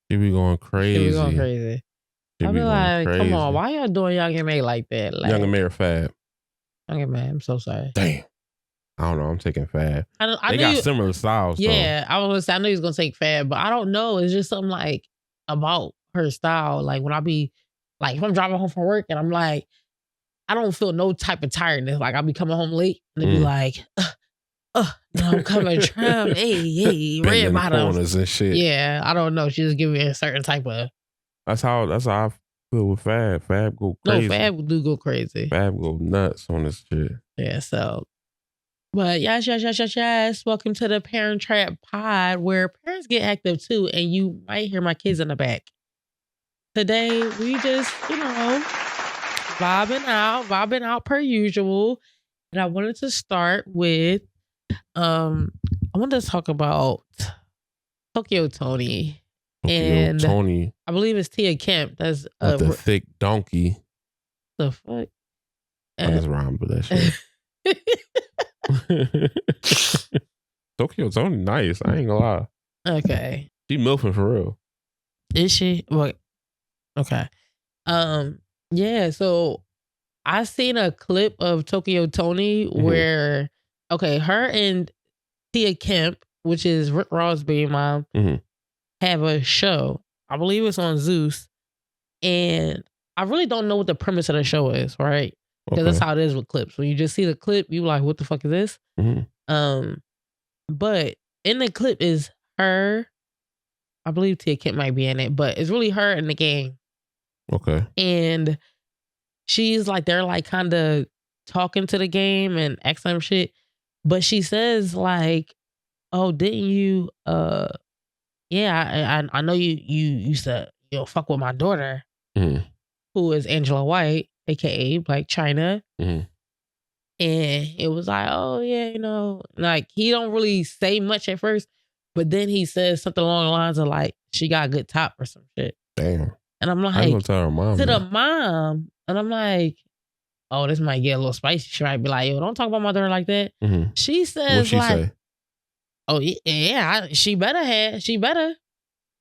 She be going crazy. She be going crazy. I be like, come on, why y'all doing Young and May like that? Like, Young and May or Fab? Young and May, I'm so sorry. Damn. I don't know. I'm taking Fab. They got similar styles. Yeah, I was gonna say I knew he was gonna take Fab, but I don't know. It's just something like about her style. Like when I be like, if I'm driving home from work and I'm like, I don't feel no type of tiredness. Like I'll be coming home late and they be like, I'm coming trying. Hey, red bottoms and shit. Yeah, I don't know. She just give me a certain type of. That's how I feel with Fab. Fab go crazy. No, Fab do go crazy. Fab go nuts on this shit. Yeah, so. But yes. Welcome to the Parent Trap Pod, where parents get active too, and you might hear my kids in the back. Today we just, vibing out per usual. And I wanted to start with, I wanted to talk about Tokyo Toni. Toni. I believe it's Tia Kemp. That's the thick donkey. The fuck? I just rhymed with that shit. Tokyo Toni nice. I ain't gonna lie. Okay. She milfing for real. Is she? What? Okay. Yeah, so I seen a clip of Tokyo Toni where her and Tia Kemp, which is Rick Ross' baby mom, have a show. I believe it's on Zeus. And I really don't know what the premise of the show is, right? Because that's how it is with clips. When you just see the clip, you like, what the fuck is this? But in the clip is her. I believe Tia Kemp might be in it, but it's really her in the game. Okay. And she's like, they're like kind of talking to the game and asking them shit. But she says like, oh, didn't you, yeah, I know you used to, fuck with my daughter, who is Angela White, aka like Chyna. And it was like, oh yeah, like he don't really say much at first, but then he says something along the lines of like, she got a good top or some shit. Damn. And I'm like, I ain't gonna tell her mom. To the mom. And I'm like, oh, this might get a little spicy. She might be like, yo, don't talk about my daughter like that. She says, what'd she say? Oh, yeah, she better.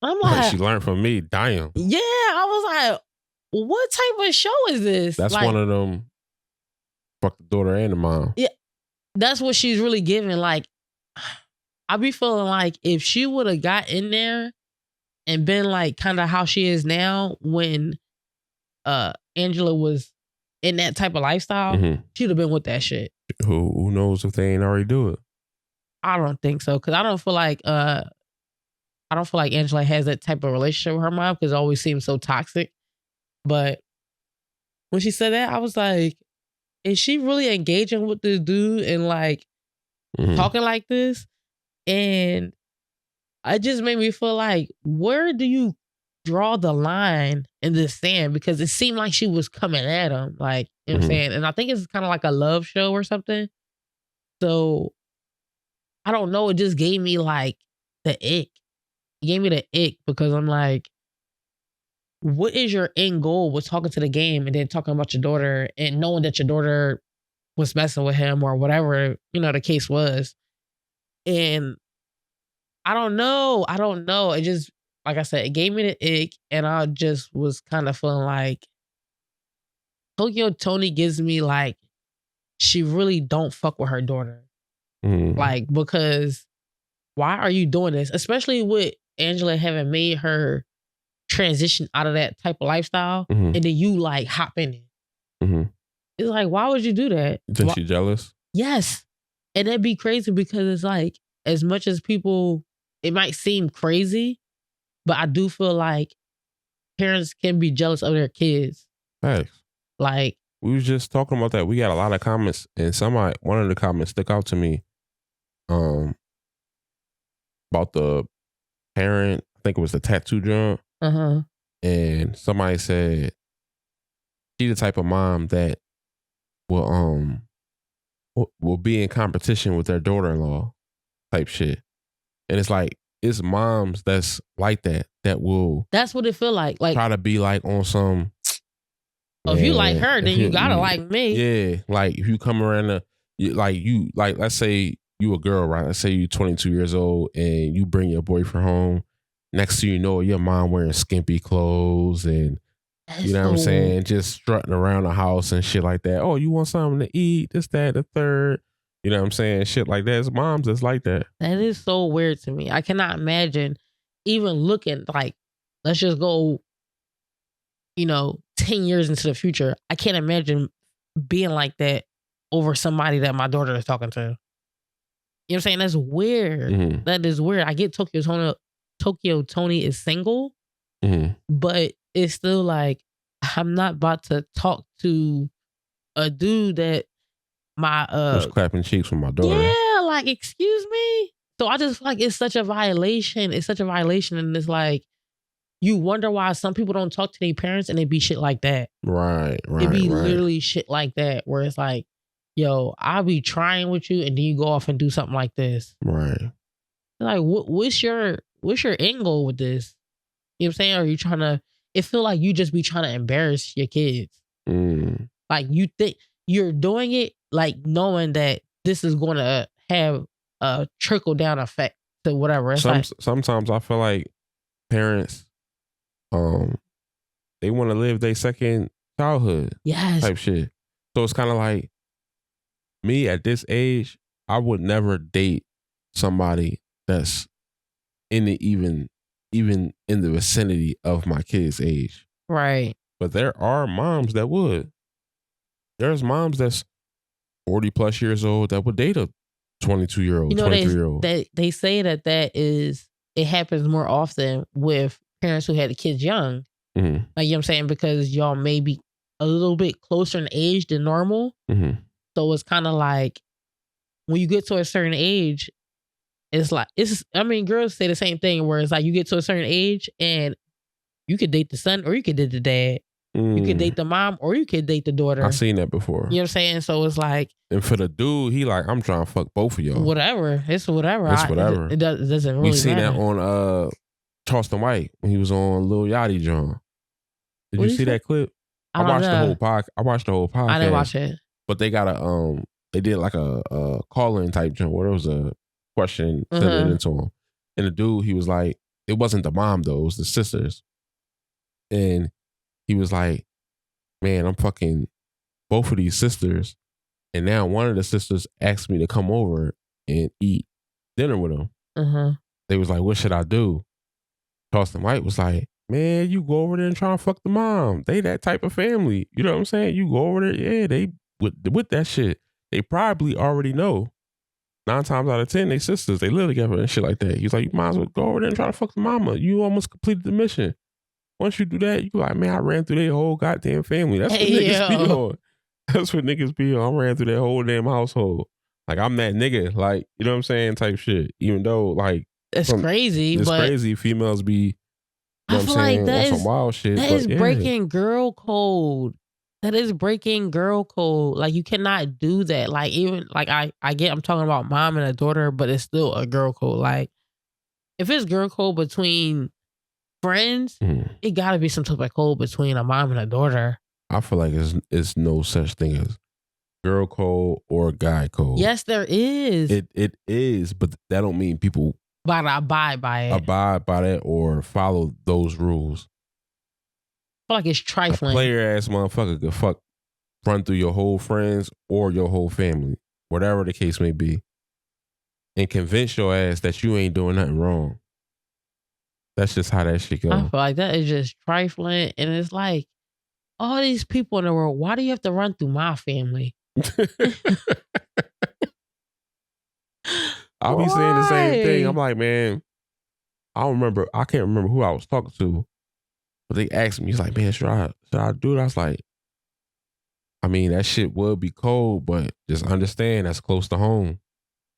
I'm like, she learned from me. Damn. Yeah, I was like, what type of show is this? That's like, one of them, fuck the daughter and the mom. Yeah, that's what she's really giving. Like, I be feeling like if she would have got in there and been like kind of how she is now when Angela was in that type of lifestyle, she'd have been with that shit. Who knows if they ain't already do it? I don't think so, because I don't feel like Angela has that type of relationship with her mom, because it always seems so toxic. But when she said that, I was like, is she really engaging with this dude and like talking like this? And it just made me feel like, where do you draw the line in this sand? Because it seemed like she was coming at him, like, you know what I'm saying? And I think it's kind of like a love show or something. So I don't know. It just gave me like the ick. It gave me the ick because I'm like, what is your end goal with talking to the game and then talking about your daughter and knowing that your daughter was messing with him or whatever, the case was? And I don't know. It just, like I said, it gave me the ick, and I just was kind of feeling like Tokyo Toni gives me like, she really don't fuck with her daughter. Like, because why are you doing this? Especially with Angela having made her transition out of that type of lifestyle, and then you like hop in it. It's like, why would you do that? Is she jealous? Yes. And that'd be crazy, because it's like, as much as people, it might seem crazy, but I do feel like parents can be jealous of their kids. Hey. Like, we was just talking about that. We got a lot of comments, and one of the comments stuck out to me. About the parent, I think it was the tattoo joint. And somebody said she the type of mom that will be in competition with their daughter-in-law type shit. And it's like, it's moms that's like that will. That's what it feel like. Like, try to be like on some. If you like her, then you gotta like me. Yeah, like if you come around let's say you a girl, right? Let's say you 22 years old and you bring your boyfriend home next thing you know, your mom wearing skimpy clothes and you know what I'm saying, just strutting around the house and shit like that. Oh, you want something to eat? This, that, the third. You know what I'm saying? Shit like that. It's moms that's like that. That is so weird to me. I cannot imagine even looking like, let's just go, 10 years into the future. I can't imagine being like that over somebody that my daughter is talking to. You know what I'm saying? That's weird. Mm-hmm. That is weird. I get Tokyo Toni is single, but it's still like, I'm not about to talk to a dude that my was clapping cheeks with my daughter. Yeah, like, excuse me. So I just feel like it's such a violation. It's such a violation, and it's like you wonder why some people don't talk to their parents and it be shit like that. Right. It be literally shit like that where it's like, yo, I'll be trying with you, and then you go off and do something like this. Right. Like, what's your end goal with this? You know what I'm saying? Or are you trying to? It feel like you just be trying to embarrass your kids. Like, you think you're doing it, like, knowing that this is going to have a trickle down effect to whatever. It's sometimes I feel like parents, they want to live their second childhood. Yes. Type shit. So it's kind of like me at this age, I would never date somebody that's even in the vicinity of my kid's age. Right. But there are moms that would. There's moms that's 40 plus years old that would date a 22-year-old, 23-year-old. They say that it happens more often with parents who had the kids young. Mm-hmm. Like, you know what I'm saying? Because y'all may be a little bit closer in age than normal. Mm-hmm. So it's kind of like when you get to a certain age, it's like, girls say the same thing where it's like you get to a certain age and you could date the son or you could date the dad. You could date the mom or you could date the daughter. I've seen that before. You know what I'm saying? So it's like... And for the dude, he like, I'm trying to fuck both of y'all. Whatever. It's whatever. It doesn't really matter. We seen that on Charleston White when he was on Lil Yachty John. Did you see that clip? I watched the whole podcast. I didn't watch it. But they got they did like a call-in type joint where there was a question sent into him. And the dude, he was like, it wasn't the mom though, it was the sisters. And he was like, man, I'm fucking both of these sisters. And now one of the sisters asked me to come over and eat dinner with them. They was like, what should I do? Charleston White was like, man, you go over there and try and fuck the mom. They that type of family. You know what I'm saying? You go over there, yeah, they with that shit. They probably already know. 9 times out of 10, they sisters. They live together and shit like that. He's like, you might as well go over there and try to fuck the mama. You almost completed the mission. Once you do that, you like, man, I ran through their whole goddamn family. That's what niggas be on. That's what niggas be on. I ran through their whole damn household. Like, I'm that nigga. Like, you know what I'm saying? Type shit. Even though, like... It's crazy, it's crazy. Females be, you know what I'm saying, on some wild shit. That is breaking girl code. That is breaking girl code. Like, you cannot do that. Like, even, like, I get I'm talking about mom and a daughter, but it's still a girl code. Like, if it's girl code between... friends, it gotta be some type of code between a mom and a daughter. I feel like it's no such thing as girl code or guy code. Yes, there is. It is, but that don't mean people gotta abide by it. Abide by that or follow those rules. I feel like it's trifling. A player ass motherfucker could run through your whole friends or your whole family, whatever the case may be, and convince your ass that you ain't doing nothing wrong. That's just how that shit goes. I feel like that is just trifling. And it's like, all these people in the world, why do you have to run through my family? I'll be saying the same thing. I'm like, man, I can't remember who I was talking to, but they asked me, he's like, man, should I do it? I was like, I mean, that shit would be cold, but just understand that's close to home.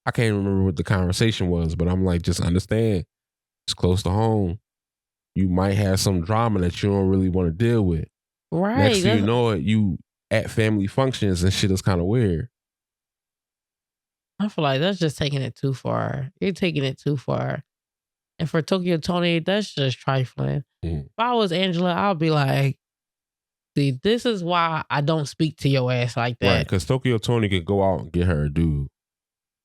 I can't remember what the conversation was, but I'm like, just understand. It's close to home. You might have some drama that you don't really want to deal with. Right. Next thing you know it, you at family functions and shit is kind of weird. I feel like that's just taking it too far. You're taking it too far. And for Tokyo Toni, that's just trifling. If I was Angela, I'll be like, see, this is why I don't speak to your ass like that. Right, because Tokyo Toni could go out and get her a dude.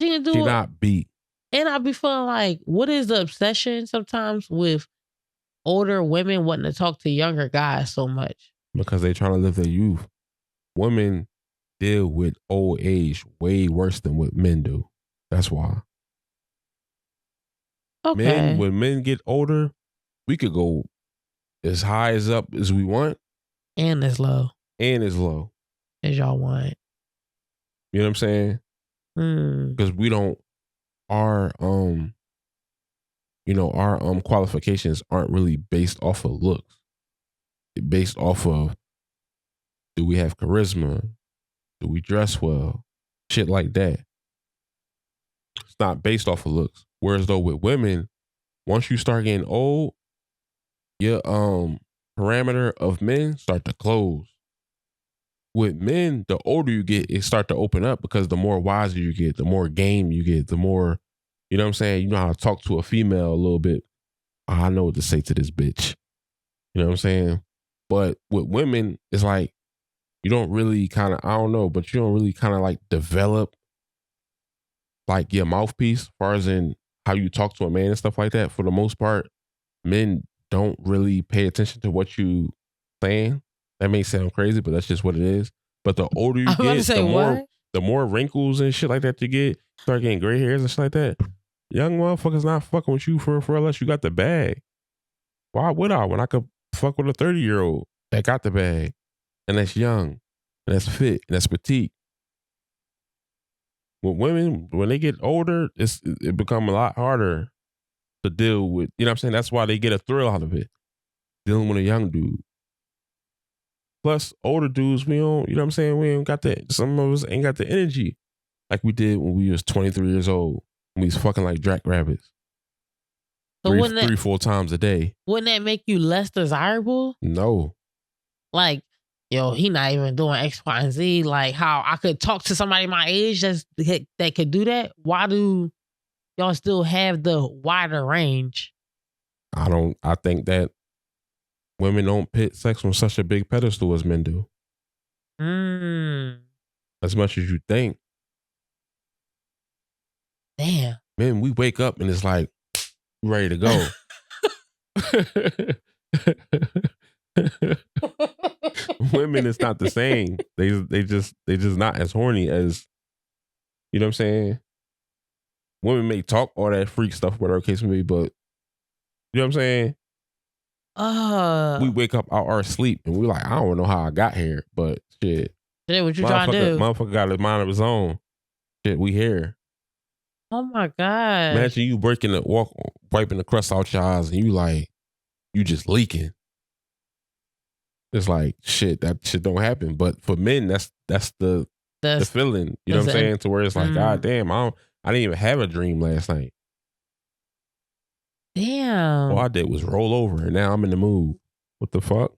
She can do She it. not beat. And I be feeling like, what is the obsession sometimes with older women wanting to talk to younger guys so much? Because they trying to live their youth. Women deal with old age way worse than what men do. That's why. Okay. When men get older, we could go as high as up as we want. And as low. And as low. As y'all want. You know what I'm saying? Because we don't, our qualifications aren't really based off of looks. They're based off of, do we have charisma? Do we dress well? Shit like that. It's not based off of looks. Whereas though with women, once you start getting old, your parameter of men start to close. With men, the older you get, it start to open up because the more wiser you get, the more game you get, the more, you know what I'm saying? You know how to talk to a female a little bit. Oh, I know what to say to this bitch. You know what I'm saying? But with women, it's like, you don't really kind of, I don't know, but you don't really kind of like develop like your mouthpiece as far as in how you talk to a man and stuff like that. For the most part, men don't really pay attention to what you saying. That may sound crazy, but that's just what it is. But the older you get, the more wrinkles and shit like that you get, start getting gray hairs and shit like that. Young motherfuckers not fucking with you for unless you got the bag. Why would I when I could fuck with a 30-year-old that got the bag and that's young and that's fit and that's petite? With women, when they get older, it become a lot harder to deal with. You know what I'm saying? That's why they get a thrill out of it. Dealing with a young dude. Plus, older dudes, we don't, you know what I'm saying? We ain't got that. Some of us ain't got the energy like we did when we was 23 years old. We was fucking like jackrabbits. So 3-4 times a day. Wouldn't that make you less desirable? No. Like, yo, he not even doing X, Y, and Z. Like how I could talk to somebody my age that could do that. Why do y'all still have the wider range? I think that women don't put sex on such a big pedestal as men do. As much as you think. Damn. Men, we wake up and it's like, ready to go. Women, it's not the same. They just not as horny as, you know what I'm saying? Women may talk all that freak stuff, whatever case may be, but you know what I'm saying? We wake up out our sleep and we're like, I don't know how I got here, but shit. Shit, what you trying to do? Motherfucker got a mind of his own. Shit, we here. Oh my God. Imagine you wiping the crust out your eyes and you just leaking. It's like, shit, that shit don't happen. But for men, that's the feeling. You know what I'm saying? To where it's like, God damn, I didn't even have a dream last night. Damn. All I did was roll over and now I'm in the mood. What the fuck?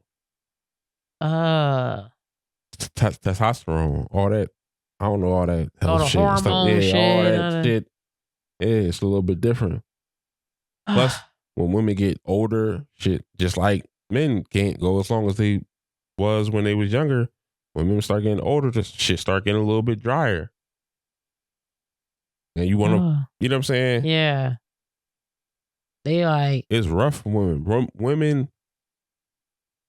Testosterone, all that. I don't know all that all the shit. Hormone shit. All that shit. Yeah, it's a little bit different. Plus, when women get older, shit, just like men can't go as long as they was when they was younger. When women start getting older, just shit start getting a little bit drier. And you want to, you know what I'm saying? Yeah. They like... It's rough for women. Women,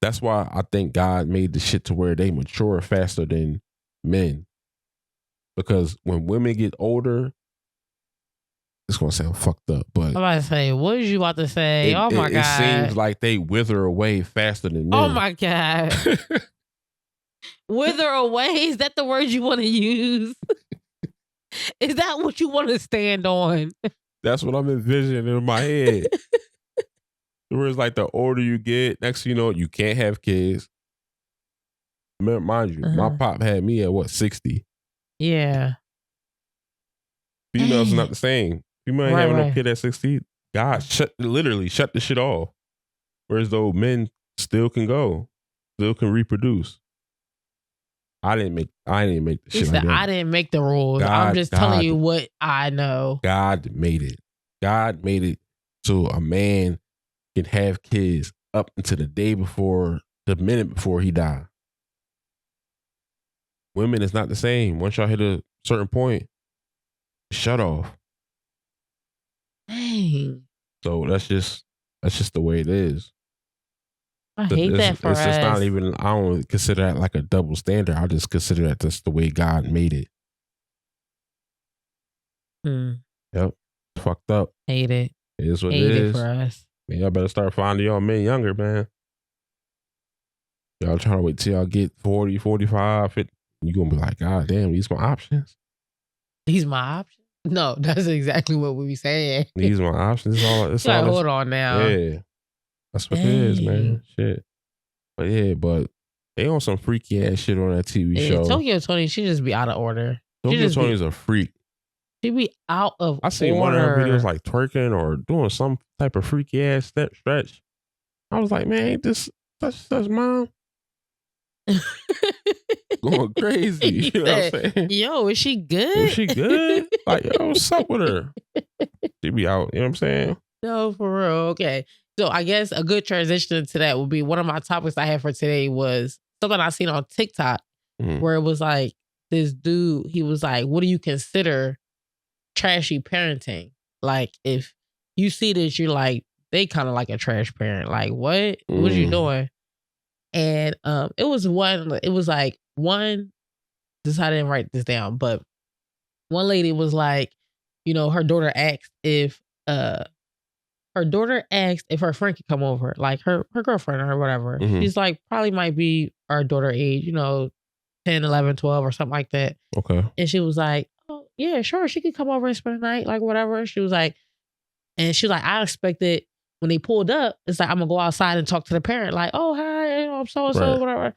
that's why I think God made the shit to where they mature faster than men. Because when women get older, it's going to sound fucked up, but... I'm about to say, what is you about to say? Oh my God. It seems like they wither away faster than men. Oh my God. Wither away? Is that the word you want to use? Is that what you want to stand on? That's what I'm envisioning in my head. Where it's like the older you get, next thing you know, you can't have kids. Mind you, my pop had me at 60? Yeah. Females are not the same. Female ain't having no kid at 60. God literally shut the shit off. Whereas though men still can go, still can reproduce. I didn't make the shit like that. I didn't make the rules. I'm just telling you what I know. God made it. God made it so a man can have kids up until the minute before he died. Women is not the same. Once y'all hit a certain point, shut off. Dang. So that's just the way it is. I hate that for us. It's just not even, I don't consider that like a double standard. I just consider that just the way God made it. Yep. Fucked up. Hate it. It is what hate it is. It for us. Man, y'all better start finding y'all men younger, man. Y'all trying to wait till y'all get 40, 45, 50. You gonna be like, God damn, these my options. These my options? No, that's exactly what we be saying. These my options. It's all hold on now. Yeah. That's what it is, man. Shit. But yeah, but they on some freaky ass shit on that TV show. Tokyo Toni, she just be out of order. Tokyo Toni's a freak. She be out of order. I seen one of her videos like twerking or doing some type of freaky ass stretch. I was like, man, ain't this such mom? Going crazy. You know what I'm saying? Yo, is she good? Is she good? Like, yo, what's up with her? She be out, you know what I'm saying? No, for real. Okay. So I guess a good transition to that would be one of my topics I had for today was something I seen on TikTok where it was like this dude, he was like, what do you consider trashy parenting? Like if you see this, you're like, they kind of like a trash parent. Like what? What are you doing? And it was like one, this I didn't write this down, but one lady was like, you know, her daughter asked if her friend could come over, like her girlfriend or whatever. She's like, probably might be our daughter age, you know, 10, 11, 12 or something like that. Okay. And she was like, oh yeah, sure. She could come over and spend the night, like whatever. She was like, I expected when they pulled up, it's like, I'm gonna go outside and talk to the parent, like, oh, hi, you know, I'm so-and-so, whatever.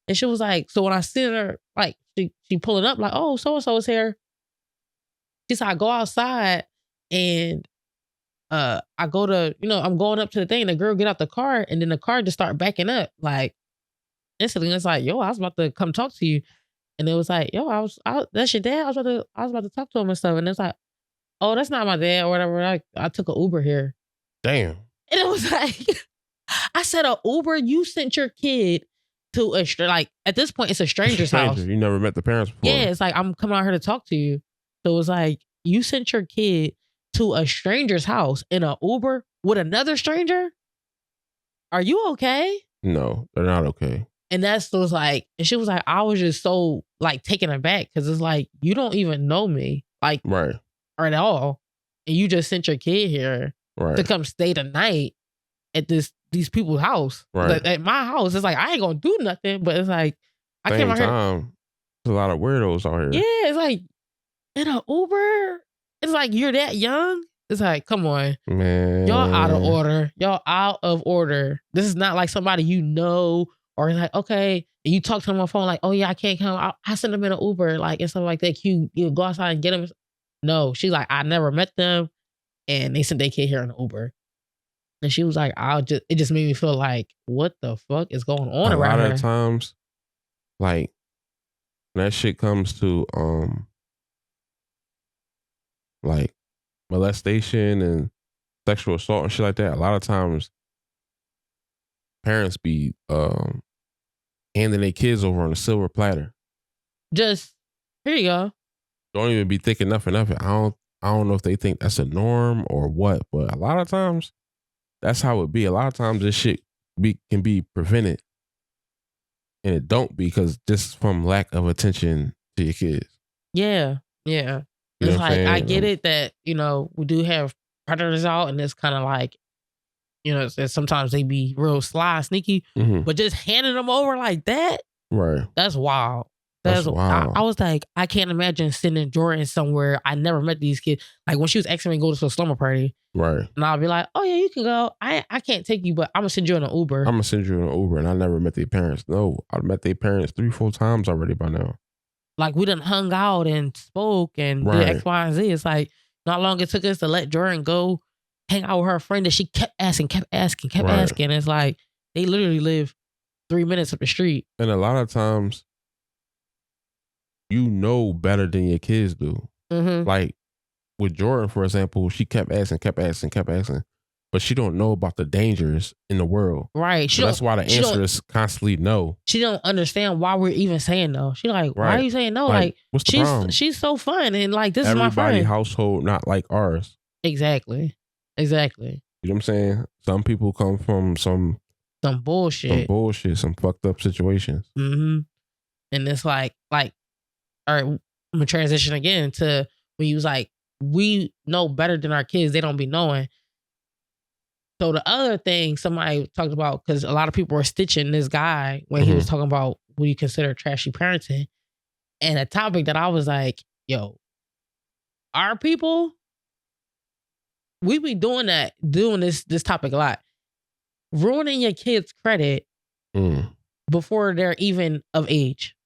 And she was like, so when I see her, like, she pulling up, like, oh, so-and-so is here. She said, I go outside and I go to, you know, I'm going up to the thing, the girl get out the car, and then the car just start backing up, like, instantly. It's like, yo, I was about to come talk to you. And it was like, yo, that's your dad? I was about to talk to him and stuff. And it's like, oh, that's not my dad or whatever. I took an Uber here. Damn. And it was like, I said, a Uber? You sent your kid to like, at this point, it's a stranger's house. You never met the parents before. Yeah, it's like, I'm coming out here to talk to you. So it was like, you sent your kid to a stranger's house in an Uber with another stranger? Are you okay? No, they're not okay. And that's was like, and she was like, I was just so like taken aback because it's like, you don't even know me, like, right, or at all, and you just sent your kid here to come stay the night at these people's house. Right. At my house, it's like, I ain't gonna do nothing, but it's like, I came out here. There's a lot of weirdos out here. Yeah, it's like in an Uber. It's like, you're that young. It's like, come on, man, y'all out of order. Y'all out of order. This is not like somebody you know. Or like, okay, and you talk to them on the phone like, oh yeah, I can't come. I send them in an Uber, like, and stuff like that. You go outside and get them. No, she's like, I never met them, and they sent their kid here in an Uber. And she was like, it just made me feel like, what the fuck is going on around here? A lot of times, like, when that shit comes to like molestation and sexual assault and shit like that, a lot of times parents be handing their kids over on a silver platter. Just, here you go. Don't even be thinking nothing of it. I don't know if they think that's a norm or what, but a lot of times that's how it be. A lot of times this shit can be prevented, and it don't be because just from lack of attention to your kids. Yeah, yeah. You it's like, I get it that, you know, we do have predators out, and it's kind of like, you know, sometimes they be real sly, sneaky, but just handing them over like that, right? That's wild. That's wild. I was like, I can't imagine sending Jordan somewhere. I never met these kids. Like when she was asking me to go to a slumber party, right? And I'll be like, oh yeah, you can go. I can't take you, but I'm gonna send you in an Uber. I'm gonna send you in an Uber, and I never met their parents. No, I met their parents 3-4 times already by now. Like we done hung out and spoke and did X, Y, and Z. It's like not long it took us to let Jordan go hang out with her friend that she kept asking. It's like they literally live 3 minutes up the street. And a lot of times, you know better than your kids do. Like with Jordan, for example, she kept asking, but she don't know about the dangers in the world. Right. So that's why the answer is constantly no. She don't understand why we're even saying no. She like, why are you saying no? Like what's the problem? She's so fun and like this is my friend. Everybody household not like ours. Exactly. You know what I'm saying? Some people come from some some bullshit. Some fucked up situations. Mm-hmm. And it's like, all right, I'm gonna transition again to when you was like, we know better than our kids. They don't be knowing. So the other thing somebody talked about, because a lot of people were stitching this guy when he was talking about what you consider trashy parenting. And a topic that I was like, yo, our people, we be doing this topic a lot. Ruining your kids' credit before they're even of age.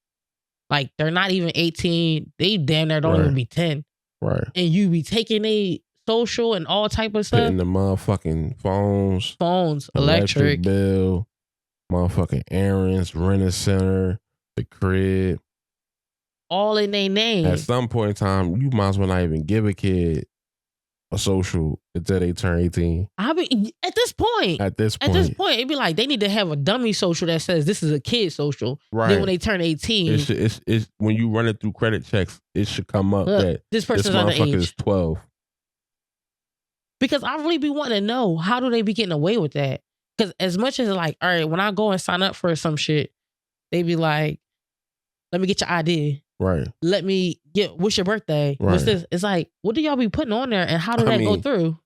Like, they're not even 18. They damn near don't even be 10. Right. And you be taking a social and all type of stuff. Putting the motherfucking phones, electric bill, motherfucking errands, rent center, the crib. All in their name. At some point in time, you might as well not even give a kid a social until they turn 18. I mean, at this point, it'd be like they need to have a dummy social that says this is a kid social. Right. Then when they turn 18, it's when you run it through credit checks, it should come up that this person's underage. Is 12. Because I really be wanting to know, how do they be getting away with that? Because as much as like, all right, when I go and sign up for some shit, they be like, let me get your ID. Right. Let me get, what's your birthday? Right. What's this? It's like, what do y'all be putting on there and how do that go through?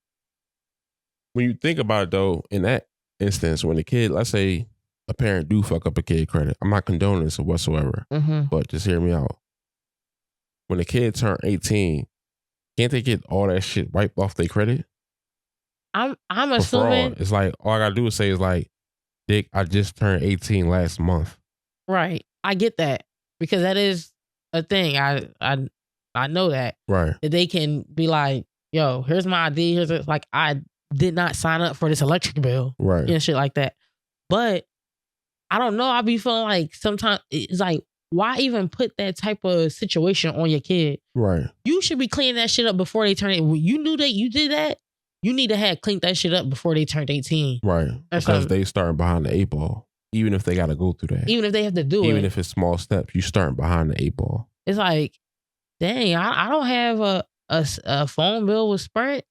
When you think about it though, in that instance, when a kid, let's say a parent do fuck up a kid credit, I'm not condoning this whatsoever, but just hear me out. When a kid turn 18, can't they get all that shit wiped off their credit? I'm assuming. It's like, all I gotta do is say, is like, Dick, I just turned 18 last month. Right. I get that. Because that is a thing. I know that. Right. That they can be like, yo, here's my ID. Here's it. Like, I did not sign up for this electric bill. Right. And shit like that. But I don't know. I be feeling like sometimes it's like, why even put that type of situation on your kid? Right. You should be cleaning that shit up before they turn it. When you knew that you did that, you need to have cleaned that shit up before they turned 18. Right. Because they starting behind the 8 ball. Even if they got to go through that. Even if they have to do it. Even if it's small steps, you starting behind the 8 ball. It's like, dang, I don't have a phone bill with Sprint.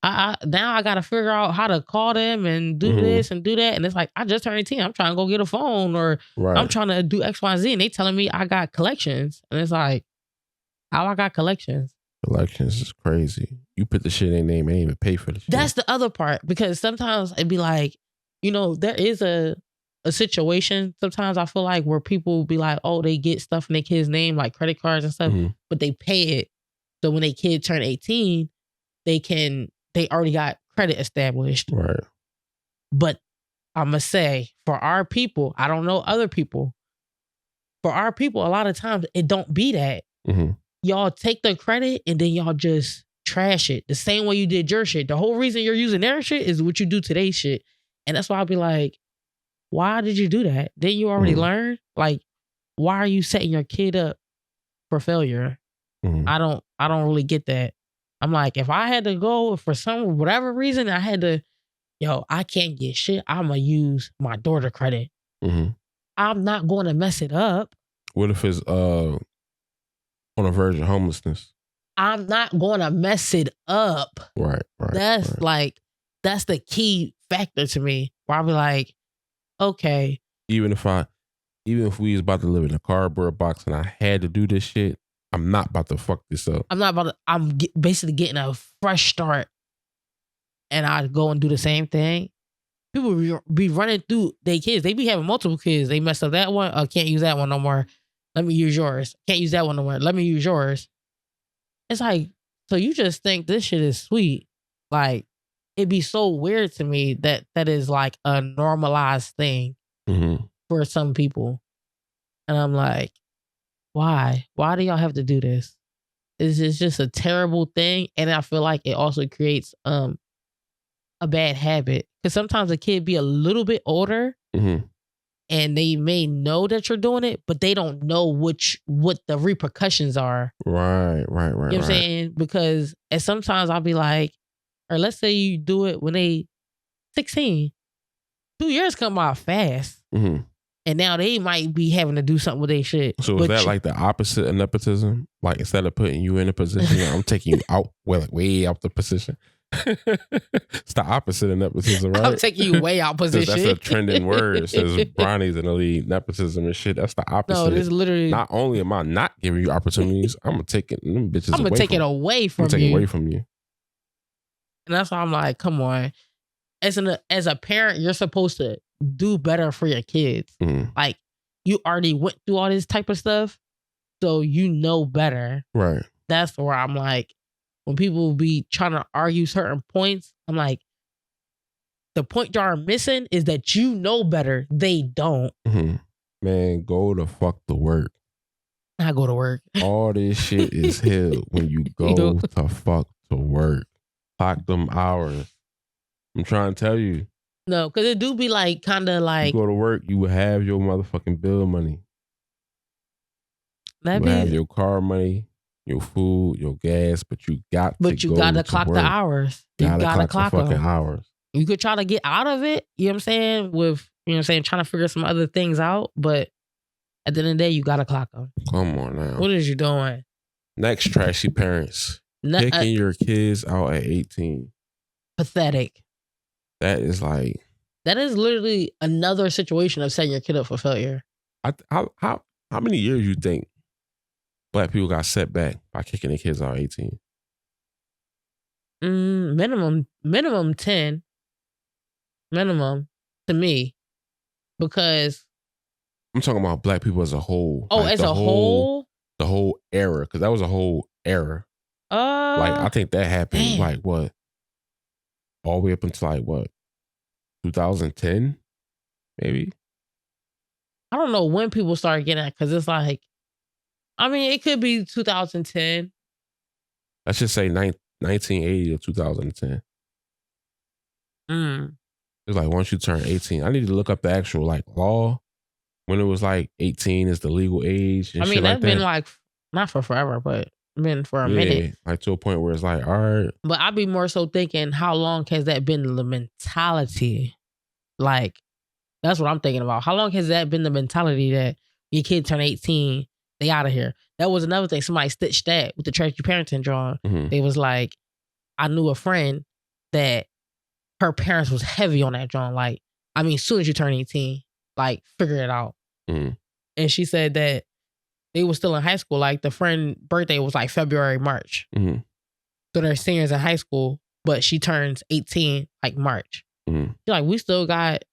Now I got to figure out how to call them and do this and do that. And it's like, I just turned 18. I'm trying to go get a phone or I'm trying to do X, Y, and Z. And they telling me I got collections. And it's like, how I got collections? Collections is crazy. You put the shit in their name and ain't even pay for the shit. That's the other part. Because sometimes it'd be like, you know, there is a situation sometimes I feel like where people be like, oh, they get stuff in their kid's name, like credit cards and stuff, but they pay it. So when their kid turn 18, they already got credit established. Right. But I'm going to say, for our people, I don't know other people, for our people, a lot of times it don't be that. Y'all take the credit and then y'all just trash it the same way you did your shit. The whole reason you're using their shit is what you do today's shit. And that's why I'll be like, why did you do that? Didn't you already learn? Like, why are you setting your kid up for failure? I don't really get that. I'm like, if I had to go for whatever reason, I had to, I can't get shit. I'm going to use my daughter credit. I'm not going to mess it up. What if it's on a verge of homelessness? I'm not going to mess it up. Right. That's like, that's the key factor to me. Where I'll be like, okay. Even if we was about to live in a cardboard box and I had to do this shit, I'm not about to fuck this up. I'm basically getting a fresh start and I go and do the same thing. People be running through their kids. They be having multiple kids. They messed up that one. Can't use that one no more. Let me use yours. Can't use that one no more. Let me use yours. It's like, so you just think this shit is sweet. Like, it'd be so weird to me that is like a normalized thing for some people. And I'm like, why? Why do y'all have to do this? It's just a terrible thing. And I feel like it also creates a bad habit. Because sometimes a kid be a little bit older and they may know that you're doing it, but they don't know what the repercussions are. Right. You know what I'm saying? Because and sometimes I'll be like, or let's say you do it when they 16. 2 years come out fast. And now they might be having to do something with their shit. So is that like the opposite of nepotism? Like instead of putting you in a position, I'm taking you out, way out the position. It's the opposite of nepotism, right? I'm taking you way out position. That's a trending word. It says Bronny's in the league, nepotism and shit. That's the opposite. No, this literally. Not only am I not giving you opportunities, I'm gonna take it. Them bitches I'm gonna take it away from you. I'm taking away from you. And that's why I'm like, come on. As a parent, you're supposed to do better for your kids. Like, you already went through all this type of stuff, so you know better. Right. That's where I'm like, when people be trying to argue certain points, I'm like, the point y'all are missing is that you know better. They don't. Man, go to fuck to work. I go to work. All this shit is hell when you go to fuck to work. Clock them hours. I'm trying to tell you. No, because it do be like, kind of like. You go to work, you will have your motherfucking bill money. You will have your car money, your food, your gas, but you got to clock the hours. You gotta clock the fucking them. Hours. You could try to get out of it, you know what I'm saying, with, you know what I'm saying, trying to figure some other things out, but at the end of the day, you gotta clock them. Come on now. What is you doing? Next, trashy parents. Picking your kids out at 18. Pathetic. That is like. That is literally another situation of setting your kid up for failure. How many years you think Black people got set back by kicking their kids out at 18? Minimum 10. Minimum to me. Because I'm talking about Black people as a whole. Oh, like as a whole? The whole era. Because that was a whole era. Like, I think that happened like what? All the way up until like what? 2010? Maybe? I don't know when people started getting that, because it's like, I mean, it could be 2010. Let's just say 1980 or 2010. It's like once you turn 18. I need to look up the actual like law when it was like 18 is the legal age. And I mean, that's been like, not for forever, but been for a minute. Like to a point where it's like, all right. But I'd be more so thinking, how long has that been the mentality? Like, that's what I'm thinking about. How long has that been the mentality that your kid turn 18, they out of here? That was another thing. Somebody stitched that with the trashy parenting drawing. They was like, I knew a friend that her parents was heavy on that drawing. Like, I mean, as soon as you turn 18, like, figure it out. And she said that they were still in high school. Like, the friend birthday was like February, March. So they're seniors in high school, but she turns 18 like March. She's like, we still got,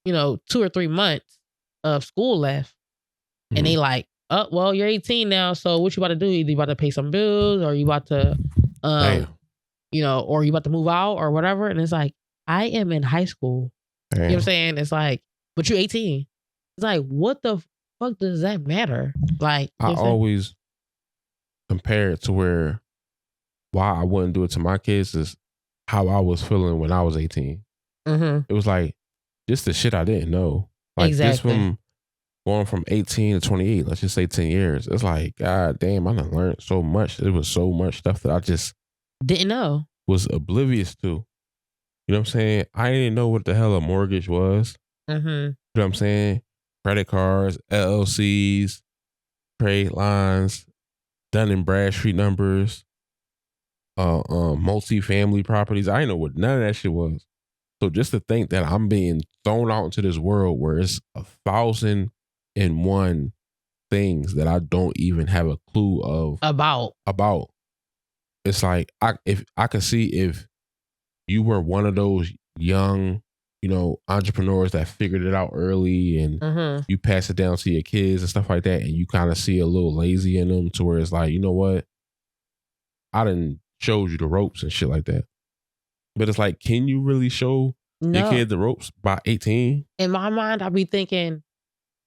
2 or 3 months of school left. And they like, oh, well, you're 18 now, so what you about to do? Either you about to pay some bills, or you about to, or you about to move out or whatever. And it's like, I am in high school. You know what I'm saying? It's like, but you're 18. It's like, what the fuck does that matter? Like, I always compare it to why I wouldn't do it to my kids is how I was feeling when I was 18. It was like, just the shit I didn't know. Like, just from going from 18 to 28, let's just say 10 years. It's like, God damn, I done learned so much. There was so much stuff that I just didn't know. Was oblivious to. You know what I'm saying? I didn't know what the hell a mortgage was. You know what I'm saying? Credit cards, LLCs, trade lines, Dun and Bradstreet numbers, multi-family properties. I didn't know what none of that shit was. So just to think that I'm being thrown out into this world where it's 1,001 things that I don't even have a clue of about. It's like, I could see if you were one of those young, entrepreneurs that figured it out early and you pass it down to your kids and stuff like that, and you kind of see a little lazy in them to where it's like, you know what? I done showed you the ropes and shit like that. But it's like, can you really show your kid the ropes by 18? In my mind, I'll be thinking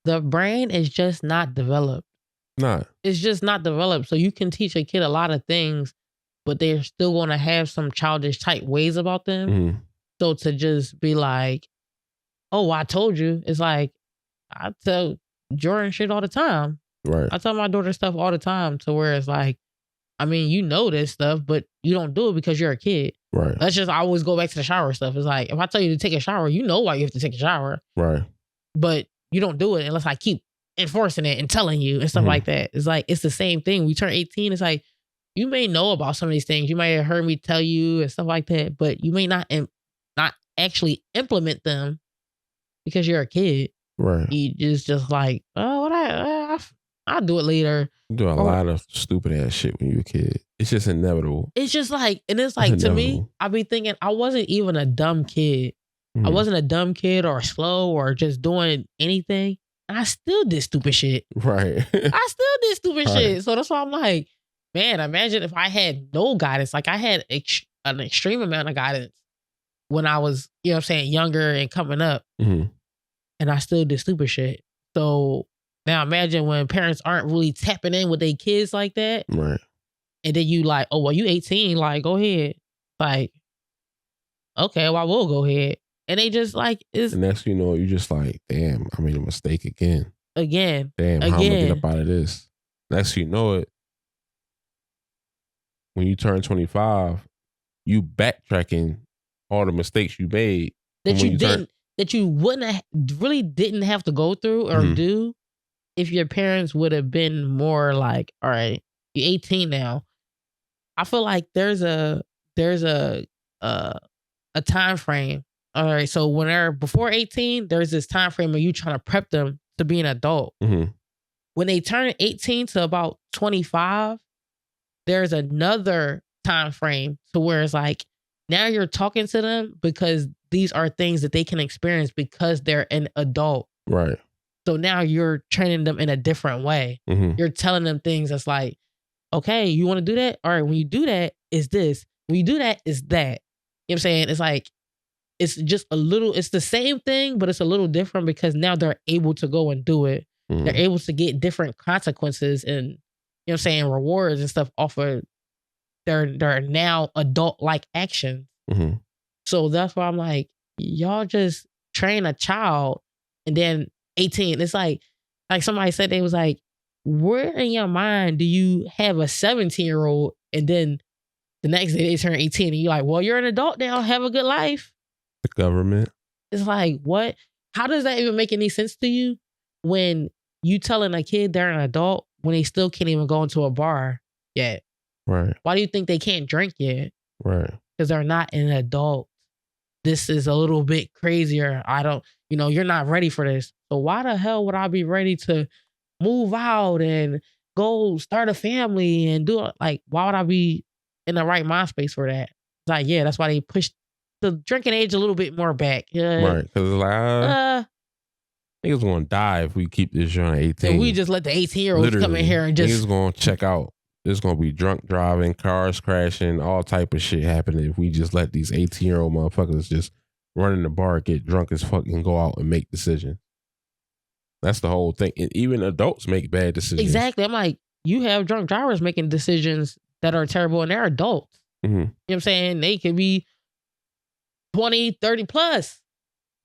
the brain is just not developed. It's just not developed. So you can teach a kid a lot of things, but they're still going to have some childish type ways about them. So to just be like, oh, I told you. It's like, I tell Jordan shit all the time. Right. I tell my daughter stuff all the time to where it's like, I mean, you know this stuff, but you don't do it because you're a kid. Right. That's just, I always go back to the shower stuff. It's like, if I tell you to take a shower, you know why you have to take a shower. Right. But you don't do it unless I keep enforcing it and telling you and stuff like that. It's like, it's the same thing. We turn 18, it's like, you may know about some of these things. You might have heard me tell you and stuff like that, but you may not actually implement them because you're a kid. Right. You just like, oh, what I'll do it later. You do a lot of stupid ass shit when you're a kid. It's just inevitable. It's just like, and it's like, to me, I be thinking I wasn't even a dumb kid. I wasn't a dumb kid or slow or just doing anything. And I still did stupid shit. Right. I still did stupid shit. So that's why I'm like, man, imagine if I had no guidance. Like I had an extreme amount of guidance when I was, you know what I'm saying, younger and coming up. And I still did stupid shit. So now imagine when parents aren't really tapping in with their kids like that. Right. And then you like, oh, well, you 18, like, go ahead. Like, okay, well, I will go ahead. And they just like, the next thing you know, you just like, damn, I made a mistake again. Again. Damn, how am I gonna get up out of this? Next thing you know it, when you turn 25, you backtracking all the mistakes you made. That you wouldn't have, really didn't have to go through or do if your parents would have been more like, all right, you're 18 now. I feel like there's a time frame. All right, so when they're before 18, there's this time frame where you trying to prep them to be an adult. When they turn 18 to about 25, there's another time frame to where it's like, now you're talking to them because these are things that they can experience because they're an adult. Right. So now you're training them in a different way. You're telling them things that's like, okay, you want to do that? All right, when you do that, it's this. When you do that, it's that. You know what I'm saying? It's like, it's just a little, it's the same thing, but it's a little different because now they're able to go and do it. They're able to get different consequences and, you know what I'm saying, rewards and stuff off of their now adult-like actions. So that's why I'm like, y'all just train a child and then 18. It's like somebody said, they was like, where in your mind do you have a 17-year-old and then the next day they turn 18 and you're like, well, you're an adult now, have a good life. The government. It's like, what? How does that even make any sense to you when you telling a kid they're an adult when they still can't even go into a bar yet? Right. Why do you think they can't drink yet? Right. Because they're not an adult. This is a little bit crazier. You're not ready for this. So why the hell would I be ready to move out and go start a family and do it? Like, why would I be in the right mind space for that? It's like, yeah, that's why they pushed the drinking age a little bit more back. Right. Because it's like, niggas gonna die if we keep this young 18. And we just let the 18-year-olds come in here and just... Niggas gonna check out. There's gonna be drunk driving, cars crashing, all type of shit happening if we just let these 18-year-old motherfuckers just run in the bar, get drunk as fuck, and go out and make decisions. That's the whole thing. And even adults make bad decisions. Exactly. I'm like, you have drunk drivers making decisions that are terrible and they're adults. You know what I'm saying? They could be 20, 30 plus.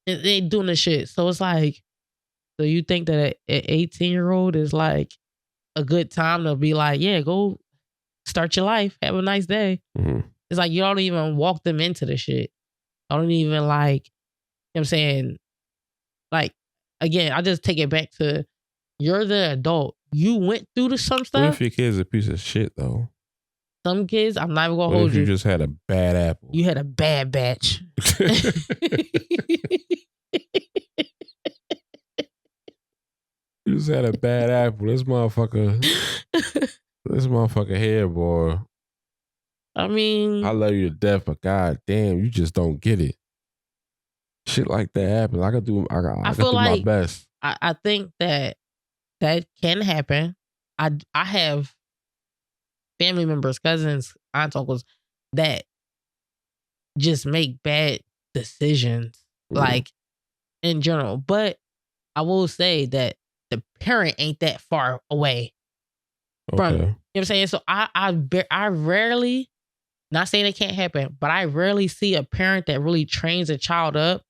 And they doing this shit. So it's like, so you think that an 18-year-old is like a good time to be like, yeah, go start your life. Have a nice day. It's like, you don't even walk them into the shit. I don't even like, you know what I'm saying? Like, again, I just take it back to, you're the adult. You went through some stuff. What if your kid's a piece of shit, though? Some kids, I'm not even going to hold you. You just had a bad apple. You had a bad batch. You just had a bad apple. This motherfucker here, boy. I mean, I love you to death, but god damn, you just don't get it. Shit like that happens. I can do my best. I think that can happen. I have family members, cousins, aunts, uncles that just make bad decisions, like in general. But I will say that the parent ain't that far away from, you know what I'm saying? So I rarely, not saying it can't happen, but I rarely see a parent that really trains a child up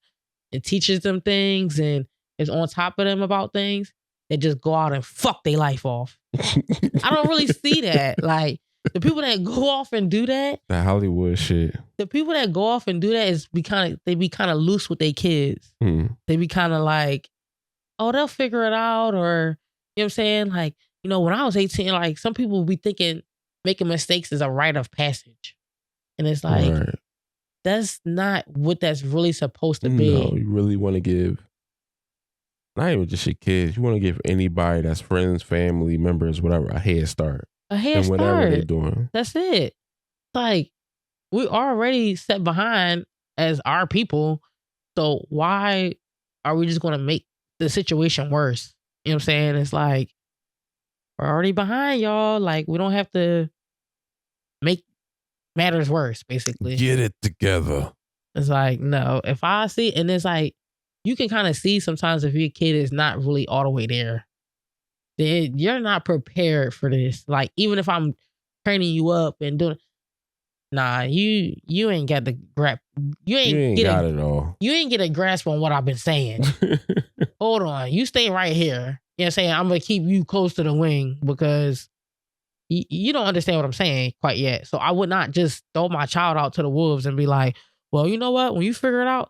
and teaches them things and is on top of them about things that just go out and fuck their life off. I don't really see that. Like, the people that go off and do that, the Hollywood shit. The people that go off and do that they be kind of loose with their kids. They be kind of like, oh, they'll figure it out, or, you know what I'm saying? Like, when I was 18, like, some people would be thinking making mistakes is a rite of passage. And it's like, that's not what that's really supposed to be. No, you really want to give, not even just your kids, you want to give anybody that's friends, family members, whatever, a head start. A head start. Whatever they're doing. That's it. Like, we already set behind as our people. So why are we just going to make the situation worse? You know what I'm saying? It's like, we're already behind y'all. Like, we don't have to make matters worse, basically. Get it together. It's like, no. If I see, and it's like, you can kind of see sometimes if your kid is not really all the way there, then you're not prepared for this. Like, even if I'm training you up and doing, nah, you ain't got the grasp. You ain't got it all. You ain't get a grasp on what I've been saying. Hold on. You stay right here. You know what I'm saying? I'm going to keep you close to the wing because you don't understand what I'm saying quite yet. So I would not just throw my child out to the wolves and be like, well, you know what? When you figure it out,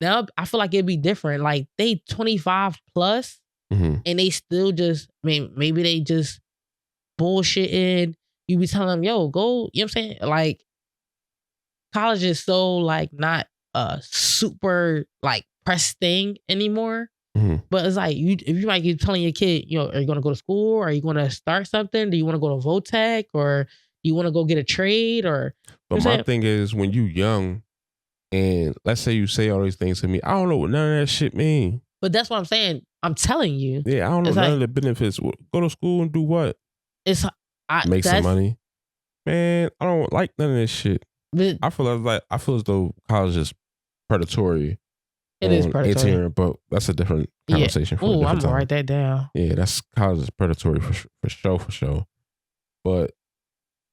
now I feel like it'd be different. Like, they 25 plus and they still just, I mean, maybe they just bullshitting. You be telling them, yo, go, you know what I'm saying? Like, college is so, like, not a super, like, press thing anymore. But it's like, if you might be telling your kid, you know, are you going to go to school? Or are you going to start something? Do you want to go to Votech? Or do you want to go get a trade? Or, but my thing is, when you young, and let's say you say all these things to me, I don't know what none of that shit mean. But that's what I'm saying. I'm telling you. Yeah, I don't know none of the benefits. Go to school and do what? Make some money. Man, I don't like none of this shit. I feel as though college is predatory. It is predatory. 18, but that's a different conversation. Yeah. Oh, I'm gonna write that down. Yeah, that's college is predatory for sure. But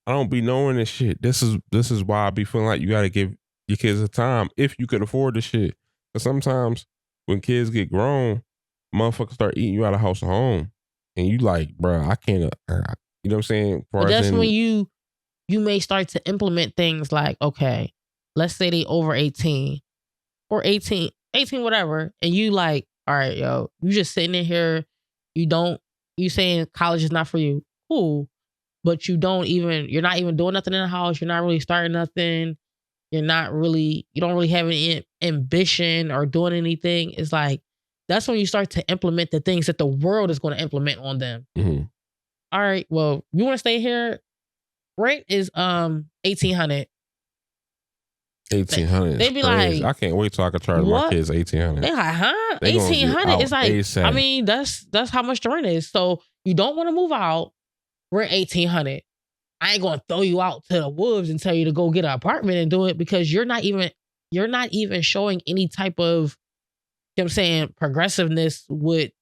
I don't be knowing this shit. This is why I be feeling like you gotta give your kids a time if you can afford this shit. Because sometimes when kids get grown, motherfuckers start eating you out of house or home, and you like, bro, I can't. You know what I'm saying? But that's when you may start to implement things like, okay, let's say they over 18 or 18, whatever. And you like, all right, yo, you just sitting in here. You saying college is not for you. Cool. But you're not even doing nothing in the house. You're not really starting nothing. You don't really have any ambition or doing anything. It's like, that's when you start to implement the things that the world is going to implement on them. All right, well, you want to stay here? Rent is $1,800. $1,800. They be like, I can't wait till I can charge my kids $1,800. They like, huh? $1,800. It's like, ASAP. I mean, that's how much the rent is. So you don't want to move out. Rent $1,800. I ain't gonna throw you out to the wolves and tell you to go get an apartment and do it because you're not even showing any type of, you know what I'm saying, progressiveness with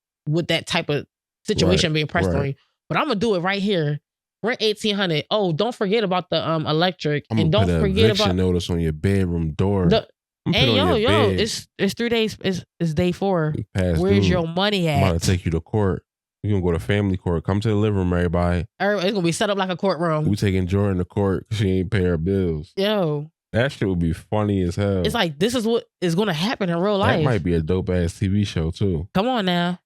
that type of situation being pressed on you. But I'm gonna do it right here. Rent $1,800. Oh, don't forget about the electric, and don't forget about notice on your bedroom door. It's 3 days. It's day 4. Where's your money at? I'm about to take you to court. We're gonna go to family court. Come to the living room, everybody. It's gonna be set up like a courtroom. We taking Jordan to court because she ain't pay her bills. Yo, that shit would be funny as hell. It's like, this is what is gonna happen in real life. That might be a dope ass TV show too. Come on now.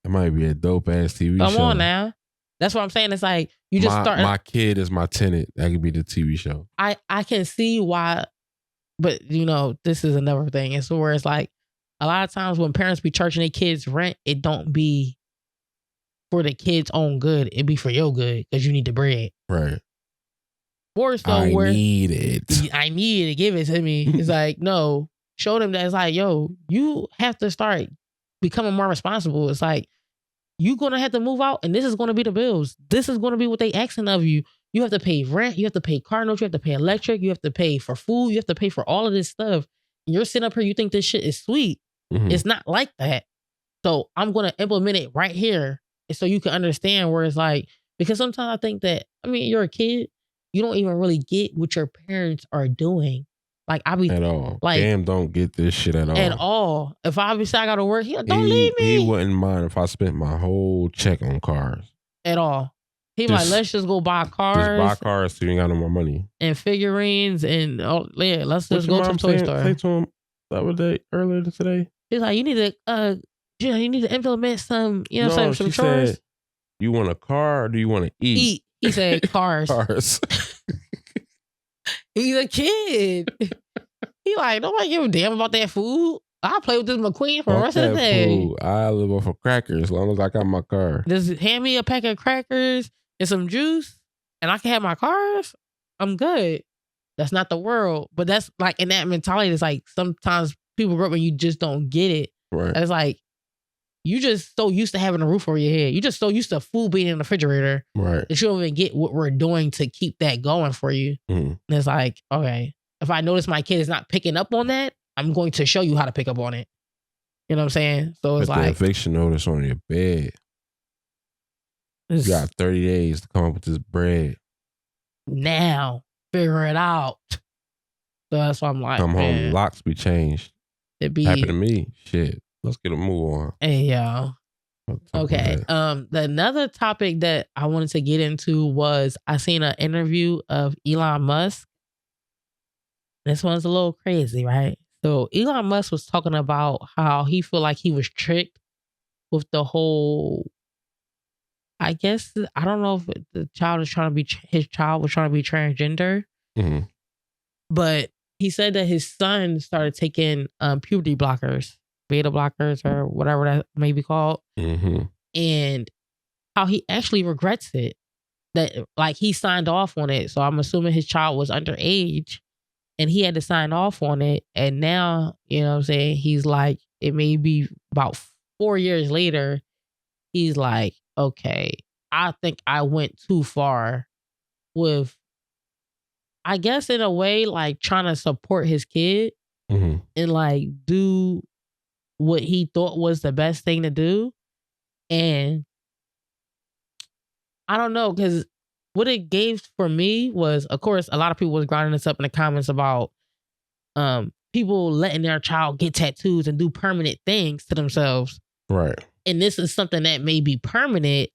It might be a dope ass TV show. Come on now. That's what I'm saying. It's like, you just start. My kid is my tenant. That could be the TV show. I can see why, but this is another thing. It's where it's like, a lot of times when parents be charging their kids rent, it don't be for the kids' own good. It be for your good because you need the bread. Right. More so, I need it. I need it. Give it to me. It's like, no. Show them that it's like, yo, you have to start becoming more responsible. It's like, you're going to have to move out and this is going to be the bills. This is going to be what they asking of you. You have to pay rent. You have to pay car notes. You have to pay electric. You have to pay for food. You have to pay for all of this stuff. And you're sitting up here, you think this shit is sweet. Mm-hmm. It's not like that. So I'm going to implement it right here so you can understand where it's like, because sometimes I think that, you're a kid. You don't even really get what your parents are doing. Like, I be at all. Like, Damn, don't get this shit at all. At all. If I say I gotta work, don't leave me. He wouldn't mind if I spent my whole check on cars. At all. He like, let's just go buy cars. Just buy cars so you ain't got no more money. And figurines and let's just go to the toy store. Say to him earlier today. He's like, you need to implement some, some chores. Said, you want a car or do you want to eat? He said cars. Cars. He's a kid. He like, nobody give a damn about that food. I'll play with this McQueen for the rest of the day. Food. I live off of crackers as long as I got my car. Just hand me a pack of crackers and some juice and I can have my cars. I'm good. That's not the world. But that's like, in that mentality, it's like sometimes people grow up and you just don't get it. Right. And it's like, you just so used to having a roof over your head. You just so used to food being in the refrigerator. Right. That you don't even get what we're doing to keep that going for you. Mm-hmm. And it's like, okay, if I notice my kid is not picking up on that, I'm going to show you how to pick up on it. You know what I'm saying? So it's like the eviction notice on your bed. You got 30 days to come up with this bread. Now, figure it out. So that's why I'm like, come home, locks be changed. It be happened to me. Shit. Let's get a move on. Hey, y'all. Okay. The another topic that I wanted to get into was I seen an interview of Elon Musk. This one's a little crazy, right? So Elon Musk was talking about how he feel like he was tricked with the whole, I guess, I don't know if the child is trying to be, his child was trying to be transgender. Mm-hmm. But he said that his son started taking puberty blockers, beta blockers or whatever that may be called. Mm-hmm. And how he actually regrets it. That like he signed off on it. So I'm assuming his child was underage. And he had to sign off on it. And now, you know what I'm saying? He's like, it may be about 4 years later. He's like, okay, I think I went too far with, I guess in a way, like trying to support his kid and like do what he thought was the best thing to do. And I don't know, because what it gave for me was, of course, a lot of people was grinding this up in the comments about people letting their child get tattoos and do permanent things to themselves. Right. And this is something that may be permanent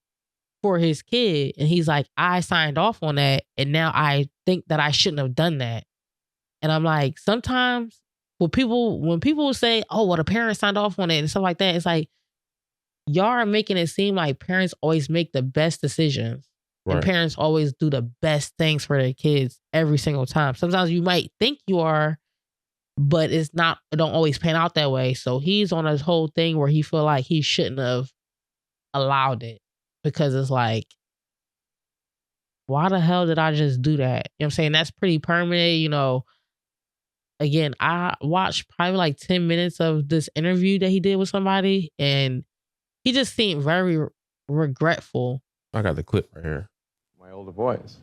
for his kid. And he's like, I signed off on that. And now I think that I shouldn't have done that. And I'm like, sometimes when people say, oh, well, the parents signed off on it and stuff like that, it's like, y'all are making it seem like parents always make the best decisions. Right. And parents always do the best things for their kids every single time. Sometimes you might think you are, but it don't always pan out that way. So he's on this whole thing where he feel like he shouldn't have allowed it, because it's like, why the hell did I just do that? You know what I'm saying? That's pretty permanent, you know. Again, I watched probably like 10 minutes of this interview that he did with somebody, and he just seemed very regretful. I got the clip right here. My older boys.